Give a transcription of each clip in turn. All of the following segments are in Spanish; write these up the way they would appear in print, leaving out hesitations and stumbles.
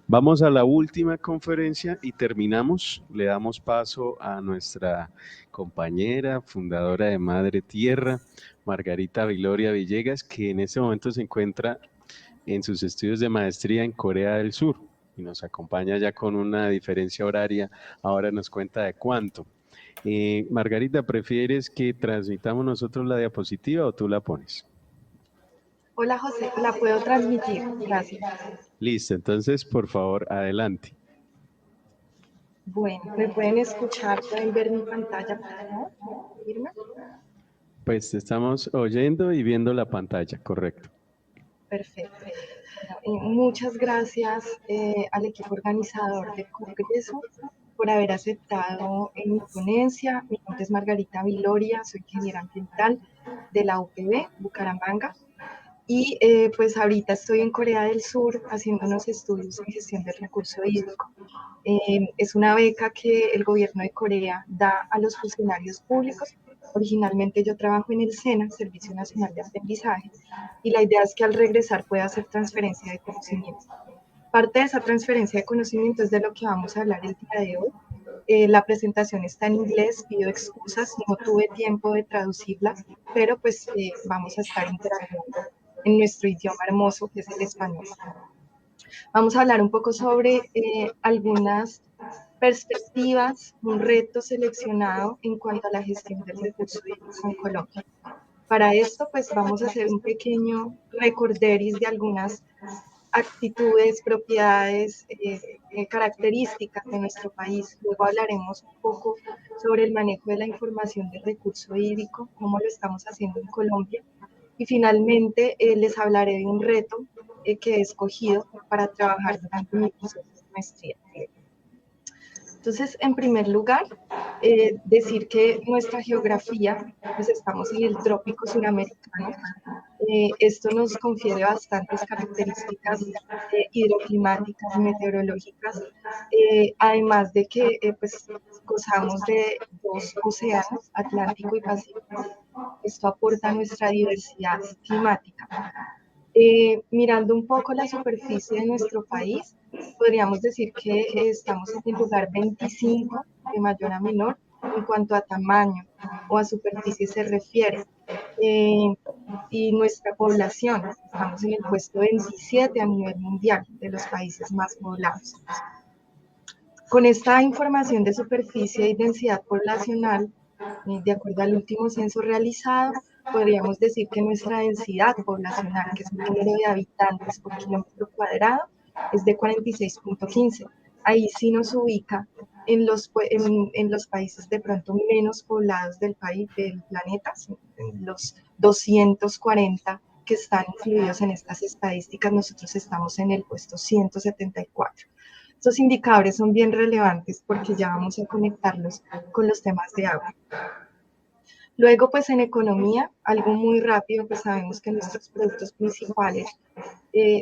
Vamos a la última conferencia y terminamos. Le damos paso a nuestra compañera, fundadora de Madre Tierra, Margarita Viloria Villegas, que en este momento se encuentra en sus estudios de maestría en Corea del Sur y nos acompaña ya con una diferencia horaria. Ahora nos cuenta de cuánto. Margarita, ¿prefieres que transmitamos nosotros la diapositiva o tú la pones? Hola José, la puedo transmitir, gracias. Listo, entonces por favor, adelante. Bueno, ¿me pueden escuchar? ¿Pueden ver mi pantalla, por favor? ¿Irma? Pues te estamos oyendo y viendo la pantalla, correcto. Perfecto. Bueno, muchas gracias al equipo organizador del Congreso por haber aceptado en mi ponencia. Mi nombre es Margarita Viloria, soy ingeniera ambiental de la UPB, Bucaramanga. Y pues ahorita estoy en Corea del Sur haciendo unos estudios en gestión del recurso hídrico. Es una beca que el gobierno de Corea da a los funcionarios públicos. Originalmente yo trabajo en el SENA, Servicio Nacional de Aprendizaje, y la idea es que al regresar pueda hacer transferencia de conocimiento. Parte de esa transferencia de conocimiento es de lo que vamos a hablar el día de hoy. La presentación está en inglés, pido excusas, no tuve tiempo de traducirla, pero pues vamos a estar interactuando en nuestro idioma hermoso que es el español. Vamos a hablar un poco sobre algunas perspectivas, un reto seleccionado en cuanto a la gestión del recurso hídrico en Colombia. Para esto, pues vamos a hacer un pequeño recorderis de algunas actitudes, propiedades, características de nuestro país. Luego hablaremos un poco sobre el manejo de la información del recurso hídrico, cómo lo estamos haciendo en Colombia. Y finalmente les hablaré de un reto que he escogido para trabajar durante mi proceso de maestría. Entonces, en primer lugar, decir que nuestra geografía, pues estamos en el trópico suramericano. Esto nos confiere bastantes características hidroclimáticas y meteorológicas, además de que pues, gozamos de dos océanos, Atlántico y Pacífico. Esto aporta a nuestra diversidad climática. Mirando un poco la superficie de nuestro país, podríamos decir que estamos en el lugar 25 de mayor a menor en cuanto a tamaño o a superficie se refiere. Eh, y nuestra población, estamos en el puesto 27 a nivel mundial de los países más poblados. Con esta información de superficie y densidad poblacional, de acuerdo al último censo realizado, podríamos decir que nuestra densidad poblacional, que es el número de habitantes por kilómetro cuadrado, es de 46.15. Ahí sí nos ubica en los países de pronto menos poblados del país, del planeta, en los 240 que están incluidos en estas estadísticas, nosotros estamos en el puesto 174. Estos indicadores son bien relevantes porque ya vamos a conectarlos con los temas de agua. Luego, pues en economía, algo muy rápido, pues sabemos que nuestros productos principales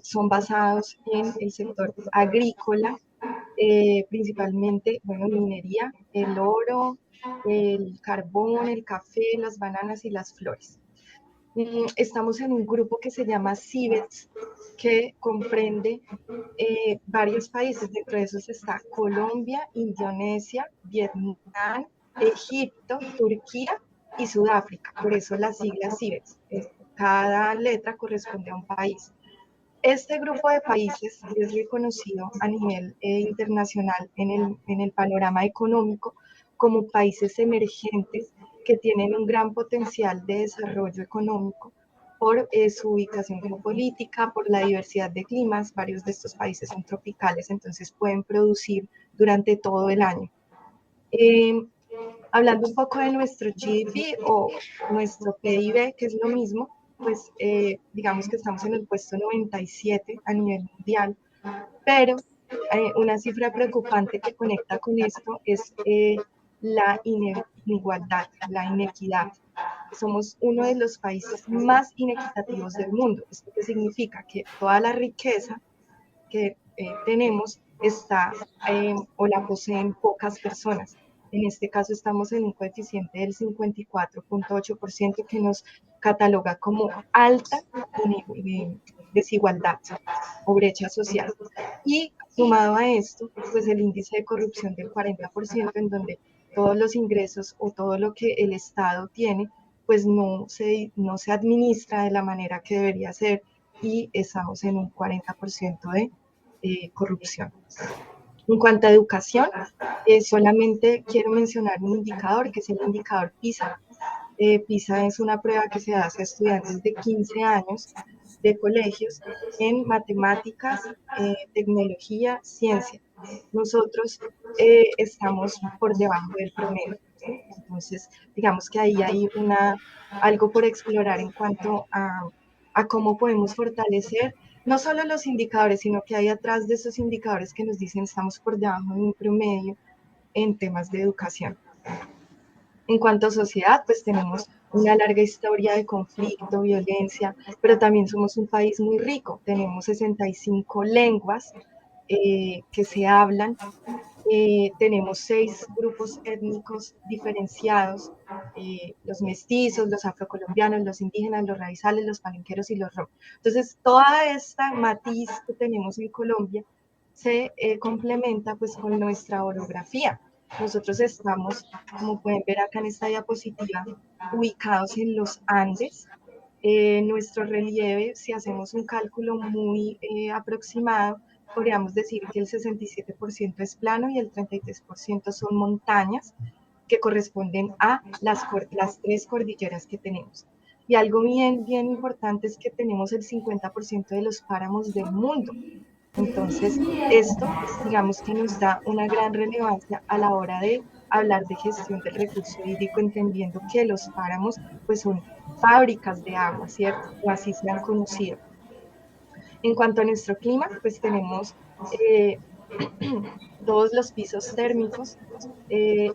son basados en el sector agrícola, principalmente, bueno, minería, el oro, el carbón, el café, las bananas y las flores. Estamos en un grupo que se llama CIBEX, que comprende varios países. Dentro de esos está Colombia, Indonesia, Vietnam, Egipto, Turquía y Sudáfrica. Por eso las siglas CIBEX. Cada letra corresponde a un país. Este grupo de países es reconocido a nivel internacional en el panorama económico como países emergentes que tienen un gran potencial de desarrollo económico por su ubicación geopolítica, por la diversidad de climas. Varios de estos países son tropicales, entonces pueden producir durante todo el año. Eh, Hablando un poco de nuestro GDP o nuestro PIB, que es lo mismo, pues digamos que estamos en el puesto 97 a nivel mundial, pero una cifra preocupante que conecta con esto es la inigualdad, la inequidad. Somos uno de los países más inequitativos del mundo. ¿Esto qué significa? Que toda la riqueza que tenemos está o la poseen pocas personas. En este caso estamos en un coeficiente del 54.8% que nos cataloga como alta desigualdad o brecha social. Y Sumado a esto, pues el índice de corrupción del 40%, en donde todos los ingresos o todo lo que el Estado tiene, pues no se administra de la manera que debería ser y estamos en un 40% de corrupción. En cuanto a educación, solamente quiero mencionar un indicador que es el indicador PISA. PISA es una prueba que se hace a estudiantes de 15 años de colegios en matemáticas, tecnología, ciencia. Nosotros estamos por debajo del promedio. ¿Sí? Entonces, digamos que ahí hay algo por explorar en cuanto a cómo podemos fortalecer no solo los indicadores, sino que hay atrás de esos indicadores que nos dicen estamos por debajo de un promedio en temas de educación. En cuanto a sociedad, pues tenemos una larga historia de conflicto, violencia, pero también somos un país muy rico. Tenemos 65 lenguas que se hablan, tenemos 6 grupos étnicos diferenciados, los mestizos, los afrocolombianos, los indígenas, los raizales, los palenqueros y los rom. Entonces, toda esta matiz que tenemos en Colombia se complementa pues con nuestra orografía. Nosotros estamos, como pueden ver acá en esta diapositiva, ubicados en los Andes. Nuestro relieve, si hacemos un cálculo muy aproximado, podríamos decir que el 67% es plano y el 33% son montañas que corresponden a las tres cordilleras que tenemos. Y algo bien importante es que tenemos el 50% de los páramos del mundo. Entonces, esto, digamos que nos da una gran relevancia a la hora de hablar de gestión del recurso hídrico, entendiendo que los páramos, pues son fábricas de agua, ¿cierto? O así se han conocido. En cuanto a nuestro clima, pues tenemos eh, todos los pisos térmicos,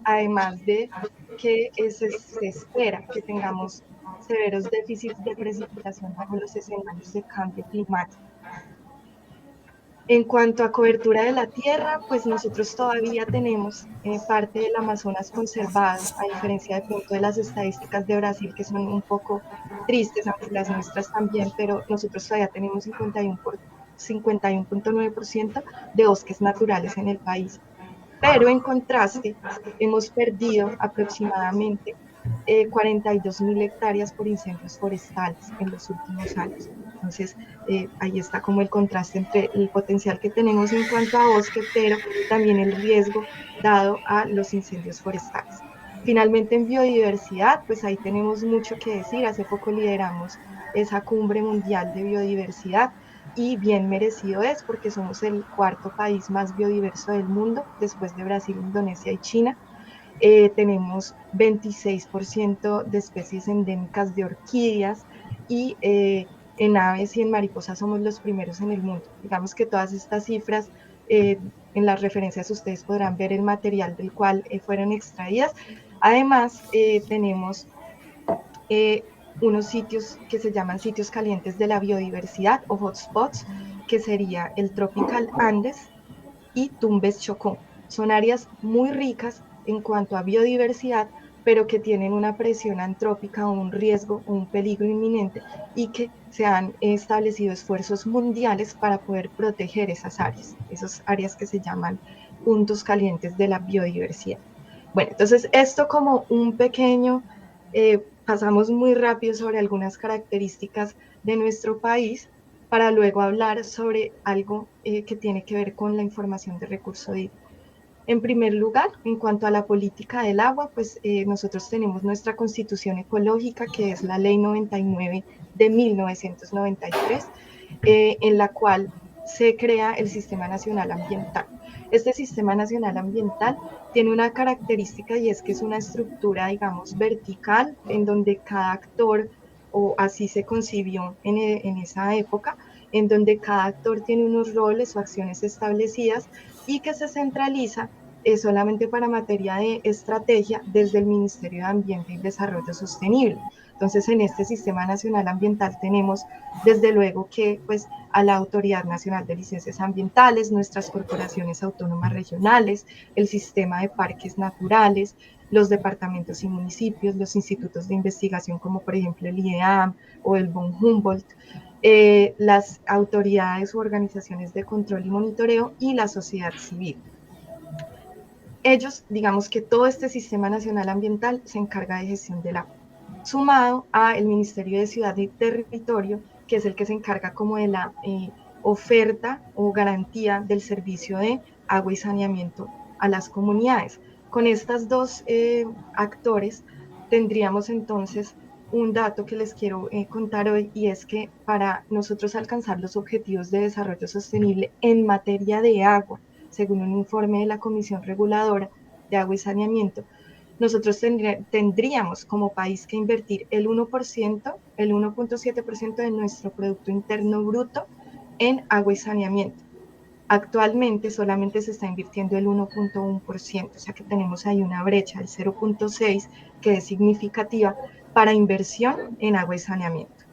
además de que se espera que tengamos severos déficits de precipitación bajo los escenarios de cambio climático. En cuanto a cobertura de la tierra, pues nosotros todavía tenemos parte del Amazonas conservado, a diferencia de pronto de las estadísticas de Brasil, que son un poco tristes, aunque las nuestras también, pero nosotros todavía tenemos 51,9% de bosques naturales en el país. Pero en contraste, hemos perdido aproximadamente 42.000 hectáreas por incendios forestales en los últimos años. Entonces, ahí está como el contraste entre el potencial que tenemos en cuanto a bosque, pero también el riesgo dado a los incendios forestales. Finalmente, en biodiversidad, pues ahí tenemos mucho que decir. Hace poco lideramos esa cumbre mundial de biodiversidad y bien merecido es porque somos el cuarto país más biodiverso del mundo, después de Brasil, Indonesia y China. Tenemos 26% de especies endémicas de orquídeas y en aves y en mariposas somos los primeros en el mundo. Digamos que todas estas cifras, en las referencias ustedes podrán ver el material del cual fueron extraídas. Además, tenemos unos sitios que se llaman sitios calientes de la biodiversidad o hotspots, que sería el Tropical Andes y Tumbes Chocó. Son áreas muy ricas en cuanto a biodiversidad, pero que tienen una presión antrópica o un riesgo o un peligro inminente y que se han establecido esfuerzos mundiales para poder proteger esas áreas que se llaman puntos calientes de la biodiversidad. Bueno, entonces esto como un pequeño, pasamos muy rápido sobre algunas características de nuestro país para luego hablar sobre algo que tiene que ver con la información de recurso hídrico. En primer lugar, en cuanto a la política del agua, pues nosotros tenemos nuestra constitución ecológica, que es la ley 99 de 1993, en la cual se crea el Sistema Nacional Ambiental. Este Sistema Nacional Ambiental tiene una característica y es que es una estructura, digamos, vertical, en donde cada actor, o así se concibió en esa época, en donde cada actor tiene unos roles o acciones establecidas y que se centraliza solamente para materia de estrategia desde el Ministerio de Ambiente y Desarrollo Sostenible. Entonces, en este Sistema Nacional Ambiental tenemos, desde luego, que pues a la Autoridad Nacional de Licencias Ambientales, nuestras corporaciones autónomas regionales, el sistema de parques naturales, los departamentos y municipios, los institutos de investigación como por ejemplo el IDEAM o el von Humboldt, las autoridades u organizaciones de control y monitoreo y la sociedad civil. Ellos, digamos que todo este Sistema Nacional Ambiental se encarga de gestión del agua, sumado a el Ministerio de Ciudad y Territorio, que es el que se encarga como de la oferta o garantía del servicio de agua y saneamiento a las comunidades. Con estas dos actores tendríamos entonces un dato que les quiero contar hoy, y es que para nosotros alcanzar los objetivos de desarrollo sostenible en materia de agua, según un informe de la Comisión Reguladora de Agua y Saneamiento, nosotros tendríamos como país que invertir el 1%, el 1.7% de nuestro Producto Interno Bruto en agua y saneamiento. Actualmente solamente se está invirtiendo el 1.1%, o sea que tenemos ahí una brecha del 0.6 que es significativa para inversión en agua y saneamiento.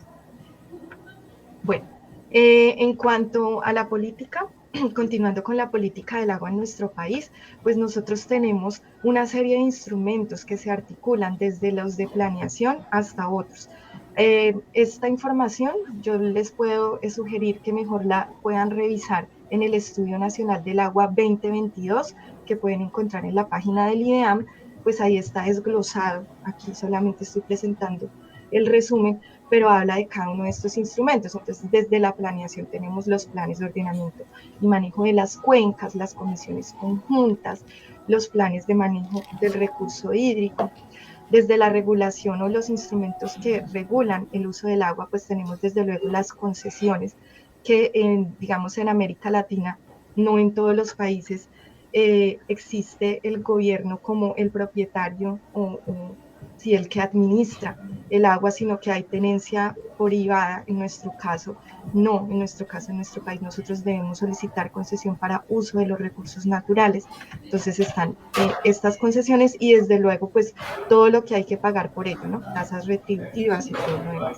Bueno, en cuanto a la política, continuando con la política del agua en nuestro país, pues nosotros tenemos una serie de instrumentos que se articulan desde los de planeación hasta otros. Esta información yo les puedo sugerir que mejor la puedan revisar en el Estudio Nacional del Agua 2022, que pueden encontrar en la página del IDEAM, pues ahí está desglosado. Aquí solamente estoy presentando el resumen, pero habla de cada uno de estos instrumentos. Entonces, desde la planeación tenemos los planes de ordenamiento y manejo de las cuencas, las comisiones conjuntas, los planes de manejo del recurso hídrico. Desde la regulación o los instrumentos que regulan el uso del agua, pues tenemos desde luego las concesiones, que digamos en América Latina, no en todos los países existe el gobierno como el propietario o si el que administra el agua, sino que hay tenencia privada. En nuestro caso, no, en nuestro caso, en nuestro país, nosotros debemos solicitar concesión para uso de los recursos naturales. Entonces están estas concesiones y desde luego, pues todo lo que hay que pagar por ello, ¿no? Tasas retributivas y todo lo demás.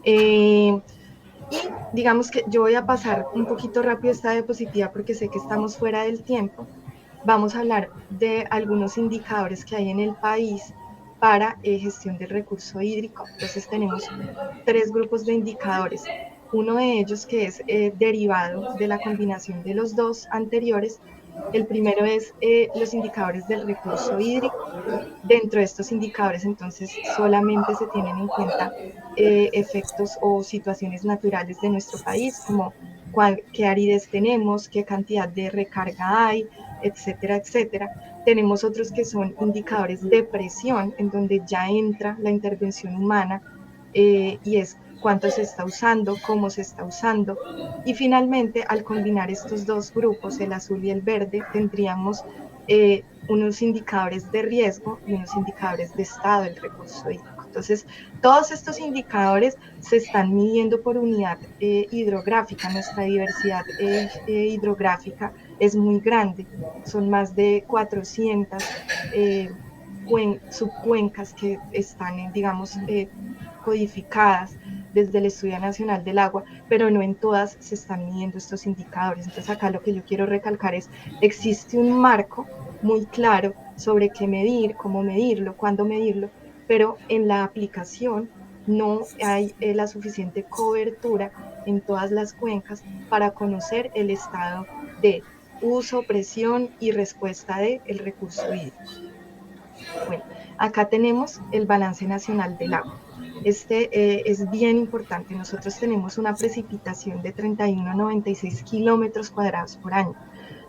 Y digamos que yo voy a pasar un poquito rápido esta diapositiva porque sé que estamos fuera del tiempo. Vamos a hablar de algunos indicadores que hay en el país para gestión del recurso hídrico. Entonces tenemos 3 grupos de indicadores. Uno de ellos que es derivado de la combinación de los dos anteriores. El primero es los indicadores del recurso hídrico. Dentro de estos indicadores, entonces, solamente se tienen en cuenta efectos o situaciones naturales de nuestro país, como qué aridez tenemos, qué cantidad de recarga hay, etcétera, etcétera. Tenemos otros que son indicadores de presión, en donde ya entra la intervención humana y es cuánto se está usando, cómo se está usando. Y finalmente, al combinar estos dos grupos, el azul y el verde, tendríamos unos indicadores de riesgo y unos indicadores de estado del recurso hídrico. Entonces, todos estos indicadores se están midiendo por unidad hidrográfica. Nuestra diversidad hidrográfica es muy grande, son más de 400 subcuencas que están, digamos, codificadas desde el Estudio Nacional del Agua, pero no en todas se están midiendo estos indicadores. Entonces acá lo que yo quiero recalcar es, existe un marco muy claro sobre qué medir, cómo medirlo, cuándo medirlo, pero en la aplicación no hay la suficiente cobertura en todas las cuencas para conocer el estado de uso, presión y respuesta del recurso hídrico. Bueno, acá tenemos el balance nacional del agua. Este es bien importante. Nosotros tenemos una precipitación de 31,96 kilómetros cuadrados por año.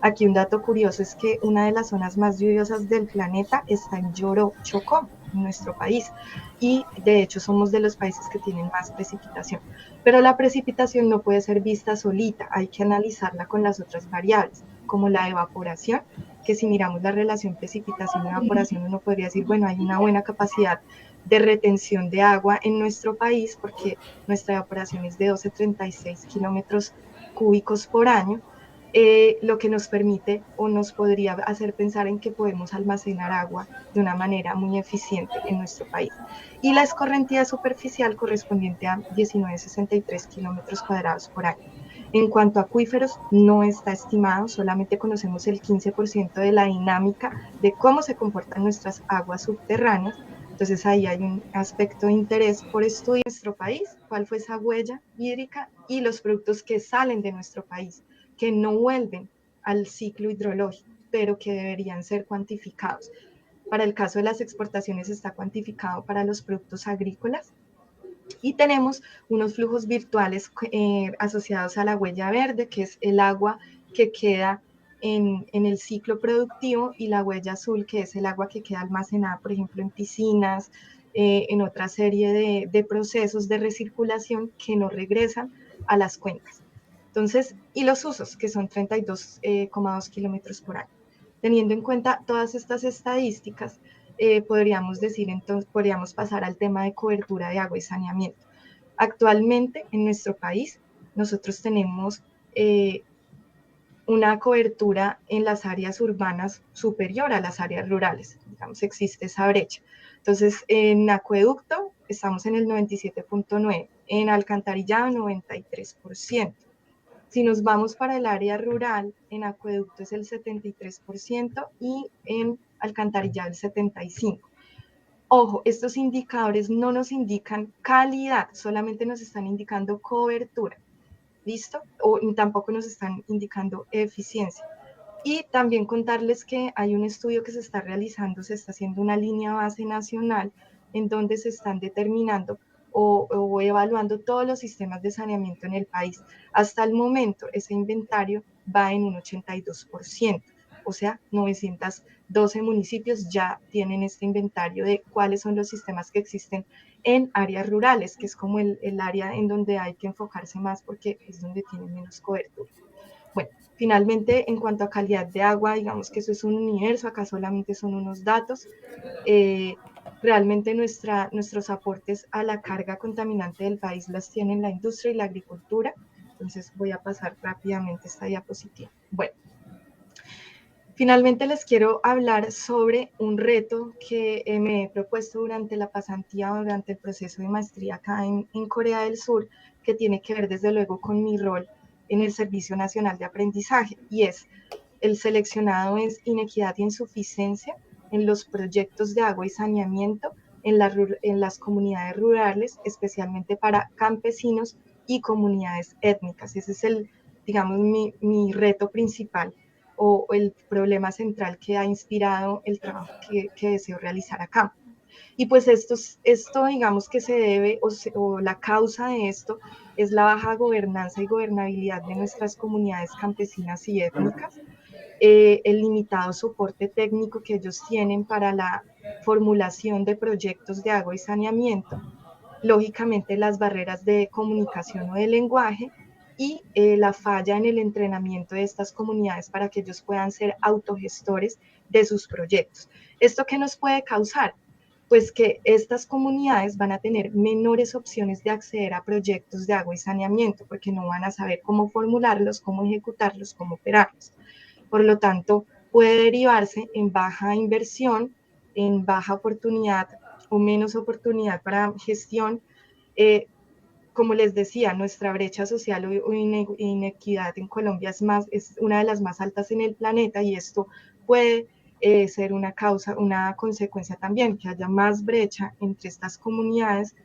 Aquí un dato curioso es que una de las zonas más lluviosas del planeta está en Lloró, Chocó, en nuestro país. Y de hecho somos de los países que tienen más precipitación. Pero la precipitación no puede ser vista solita, hay que analizarla con las otras variables, como la evaporación, que si miramos la relación precipitación-evaporación, uno podría decir, bueno, hay una buena capacidad de retención de agua en nuestro país porque nuestra evaporación es de 12,36 kilómetros cúbicos por año, lo que nos permite o nos podría hacer pensar en que podemos almacenar agua de una manera muy eficiente en nuestro país. Y la escorrentía superficial correspondiente a 19,63 kilómetros cuadrados por año. En cuanto a acuíferos, no está estimado, solamente conocemos el 15% de la dinámica de cómo se comportan nuestras aguas subterráneas, Entonces ahí hay un aspecto de interés por estudiar nuestro país, cuál fue esa huella hídrica y los productos que salen de nuestro país, que no vuelven al ciclo hidrológico, pero que deberían ser cuantificados. Para el caso de las exportaciones está cuantificado para los productos agrícolas y tenemos unos flujos virtuales asociados a la huella verde, que es el agua que queda en el ciclo productivo, y la huella azul, que es el agua que queda almacenada, por ejemplo, en piscinas, en otra serie de procesos de recirculación que no regresan a las cuencas. Entonces, y los usos, que son 32,2 kilómetros por año. Teniendo en cuenta todas estas estadísticas, podríamos decir, entonces, podríamos pasar al tema de cobertura de agua y saneamiento. Actualmente en nuestro país nosotros tenemos una cobertura en las áreas urbanas superior a las áreas rurales, digamos, existe esa brecha. Entonces, en acueducto estamos en el 97,9%, en alcantarillado 93%. Si nos vamos para el área rural, en acueducto es el 73% y en alcantarillado el 75%. Ojo, estos indicadores no nos indican calidad, solamente nos están indicando cobertura. ¿Listo? O tampoco nos están indicando eficiencia. Y también contarles que hay un estudio que se está realizando, se está haciendo una línea base nacional en donde se están determinando o evaluando todos los sistemas de saneamiento en el país. Hasta el momento, ese inventario va en un 82%, o sea, 912 municipios ya tienen este inventario de cuáles son los sistemas que existen en áreas rurales, que es como el área en donde hay que enfocarse más porque es donde tienen menos cobertura. Bueno, finalmente, en cuanto a calidad de agua, digamos que eso es un universo, acá solamente son unos datos. Eh, Realmente nuestros aportes a la carga contaminante del país las tienen la industria y la agricultura. Entonces voy a pasar rápidamente esta diapositiva. Bueno, finalmente les quiero hablar sobre un reto que me he propuesto durante la pasantía o durante el proceso de maestría acá en Corea del Sur, que tiene que ver desde luego con mi rol en el Servicio Nacional de Aprendizaje, y es el seleccionado es inequidad y insuficiencia en los proyectos de agua y saneamiento en las comunidades rurales, especialmente para campesinos y comunidades étnicas. Ese es digamos, mi reto principal o el problema central que ha inspirado el trabajo que deseo realizar acá. Y pues esto digamos que se debe, o la causa de esto es la baja gobernanza y gobernabilidad de nuestras comunidades campesinas y étnicas, el limitado soporte técnico que ellos tienen para la formulación de proyectos de agua y saneamiento, lógicamente las barreras de comunicación o de lenguaje, y la falla en el entrenamiento de estas comunidades para que ellos puedan ser autogestores de sus proyectos. ¿Esto qué nos puede causar? Pues que estas comunidades van a tener menores opciones de acceder a proyectos de agua y saneamiento, porque no van a saber cómo formularlos, cómo ejecutarlos, cómo operarlos. Por lo tanto, puede derivarse en baja inversión, en baja oportunidad o menos oportunidad para gestión. Eh, Como les decía, nuestra brecha social o inequidad en Colombia es una de las más altas en el planeta, y esto puede ser una causa, una consecuencia también, que haya más brecha entre estas comunidades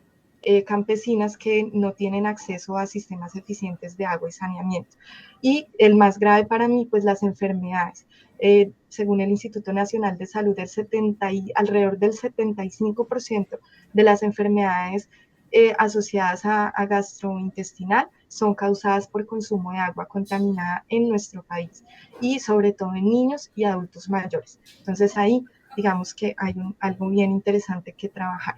campesinas que no tienen acceso a sistemas eficientes de agua y saneamiento. Y el más grave para mí, pues las enfermedades. Según el Instituto Nacional de Salud, alrededor del 75% de las enfermedades asociadas a gastrointestinal son causadas por consumo de agua contaminada en nuestro país, y sobre todo en niños y adultos mayores. Entonces ahí digamos que hay algo bien interesante que trabajar.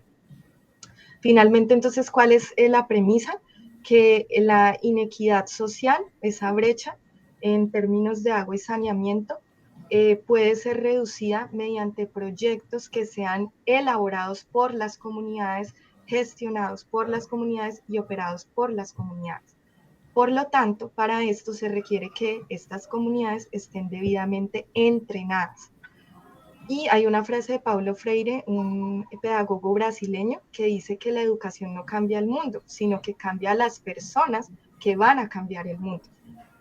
Finalmente, entonces, ¿cuál es la premisa? Que la inequidad social, esa brecha en términos de agua y saneamiento, puede ser reducida mediante proyectos que sean elaborados por las comunidades, gestionados por las comunidades y operados por las comunidades. Por lo tanto, para esto se requiere que estas comunidades estén debidamente entrenadas. Y hay una frase de Paulo Freire, un pedagogo brasileño, que dice que la educación no cambia el mundo, sino que cambia a las personas que van a cambiar el mundo.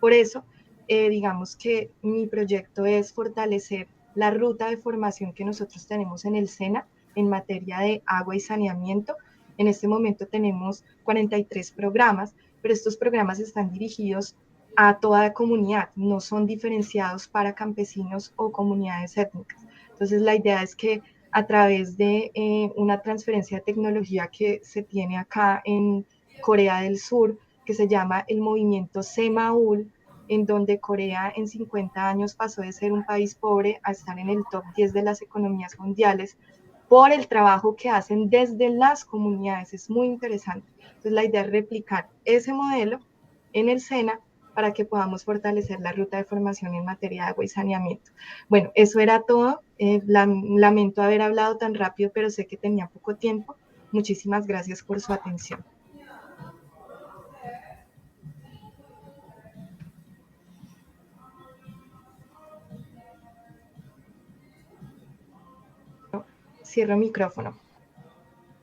Por eso, digamos que mi proyecto es fortalecer la ruta de formación que nosotros tenemos en el SENA, en materia de agua y saneamiento. En este momento tenemos 43 programas, pero estos programas están dirigidos a toda la comunidad, no son diferenciados para campesinos o comunidades étnicas. Entonces, la idea es que a través de una transferencia de tecnología que se tiene acá en Corea del Sur, que se llama el movimiento Semaul, en donde Corea en 50 años pasó de ser un país pobre a estar en el top 10 de las economías mundiales por el trabajo que hacen desde las comunidades. Es muy interesante. Entonces, la idea es replicar ese modelo en el SENA para que podamos fortalecer la ruta de formación en materia de agua y saneamiento. Bueno, eso era todo. Lamento haber hablado tan rápido, pero sé que tenía poco tiempo. Muchísimas gracias por su atención. Cierro micrófono.